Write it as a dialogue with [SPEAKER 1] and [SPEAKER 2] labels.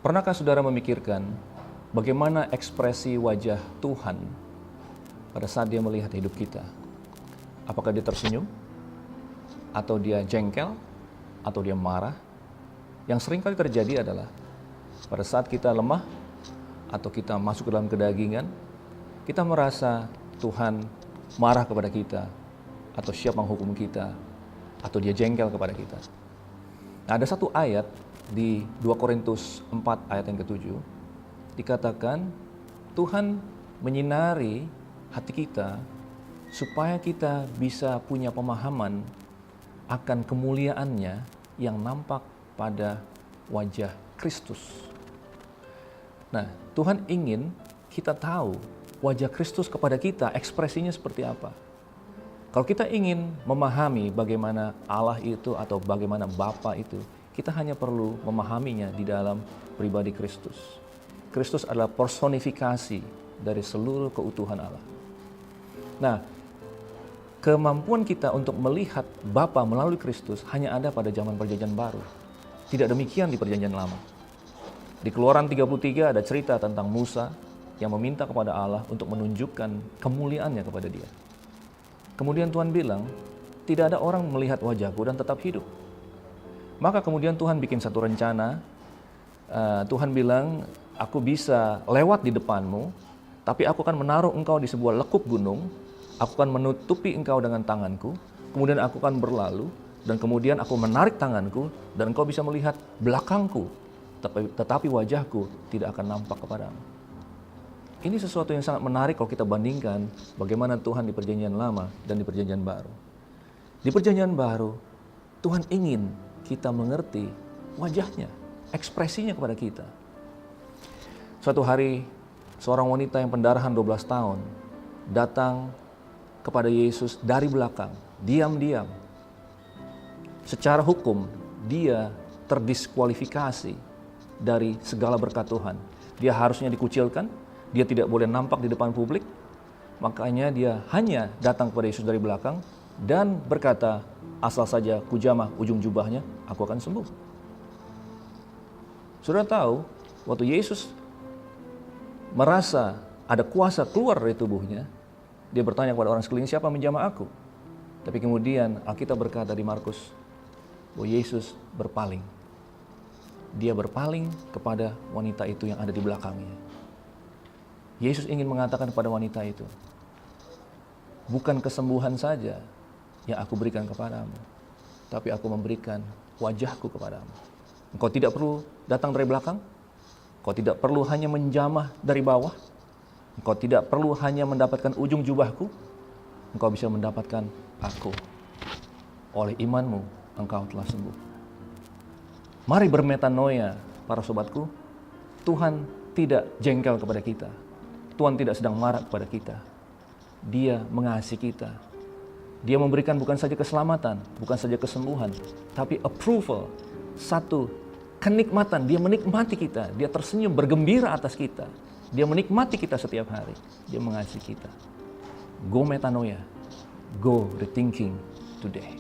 [SPEAKER 1] Pernahkah saudara memikirkan bagaimana ekspresi wajah Tuhan pada saat dia melihat hidup kita? Apakah dia tersenyum? Atau dia jengkel? Atau dia marah? Yang sering kali terjadi adalah pada saat kita lemah atau kita masuk ke dalam kedagingan, kita merasa Tuhan marah kepada kita atau siap menghukum kita atau dia jengkel kepada kita. Nah, ada satu ayat di 2 Korintus 4 ayat yang ke-7 dikatakan Tuhan menyinari hati kita supaya kita bisa punya pemahaman akan kemuliaannya yang nampak pada wajah Kristus. Nah, Tuhan ingin kita tahu wajah Kristus kepada kita ekspresinya seperti apa. Kalau kita ingin memahami bagaimana Allah itu atau bagaimana Bapa itu, kita hanya perlu memahaminya di dalam pribadi Kristus. Kristus adalah personifikasi dari seluruh keutuhan Allah. Nah, kemampuan kita untuk melihat Bapa melalui Kristus hanya ada pada zaman Perjanjian Baru. Tidak demikian di Perjanjian Lama. Di Keluaran 33 ada cerita tentang Musa yang meminta kepada Allah untuk menunjukkan kemuliaannya kepada dia. Kemudian Tuhan bilang, tidak ada orang melihat wajahku dan tetap hidup. Maka kemudian Tuhan bikin satu rencana. Tuhan bilang, aku bisa lewat di depanmu, tapi aku akan menaruh engkau di sebuah lekuk gunung, aku akan menutupi engkau dengan tanganku, kemudian aku akan berlalu, dan kemudian aku menarik tanganku, dan engkau bisa melihat belakangku, tetapi wajahku tidak akan nampak kepadamu. Ini sesuatu yang sangat menarik kalau kita bandingkan bagaimana Tuhan di Perjanjian Lama dan di Perjanjian Baru. Di Perjanjian Baru, Tuhan ingin kita mengerti wajahnya, ekspresinya kepada kita. Suatu hari, seorang wanita yang pendarahan 12 tahun datang kepada Yesus dari belakang, diam-diam. Secara hukum, dia terdiskualifikasi dari segala berkat Tuhan. Dia harusnya dikucilkan, dia tidak boleh nampak di depan publik, makanya dia hanya datang kepada Yesus dari belakang dan berkata, asal saja kujamah ujung jubahnya, aku akan sembuh. Saudara tahu, waktu Yesus merasa ada kuasa keluar dari tubuhnya, dia bertanya kepada orang sekeliling, siapa menjamah aku? Tapi kemudian Alkitab berkata di Markus, bahwa Yesus berpaling. Dia berpaling kepada wanita itu yang ada di belakangnya. Yesus ingin mengatakan kepada wanita itu, bukan kesembuhan saja yang aku berikan kepadamu, tapi aku memberikan wajahku kepadamu. Engkau tidak perlu datang dari belakang, engkau tidak perlu hanya menjamah dari bawah, engkau tidak perlu hanya mendapatkan ujung jubahku, engkau bisa mendapatkan aku. Oleh imanmu, engkau telah sembuh. Mari bermetanoia, para sobatku. Tuhan tidak jengkel kepada kita. Tuhan tidak sedang marah kepada kita. Dia mengasihi kita. Dia memberikan bukan saja keselamatan, bukan saja kesembuhan, tapi approval, satu kenikmatan. Dia menikmati kita, dia tersenyum bergembira atas kita. Dia menikmati kita setiap hari. Dia mengasihi kita. Go metanoia, go rethinking today.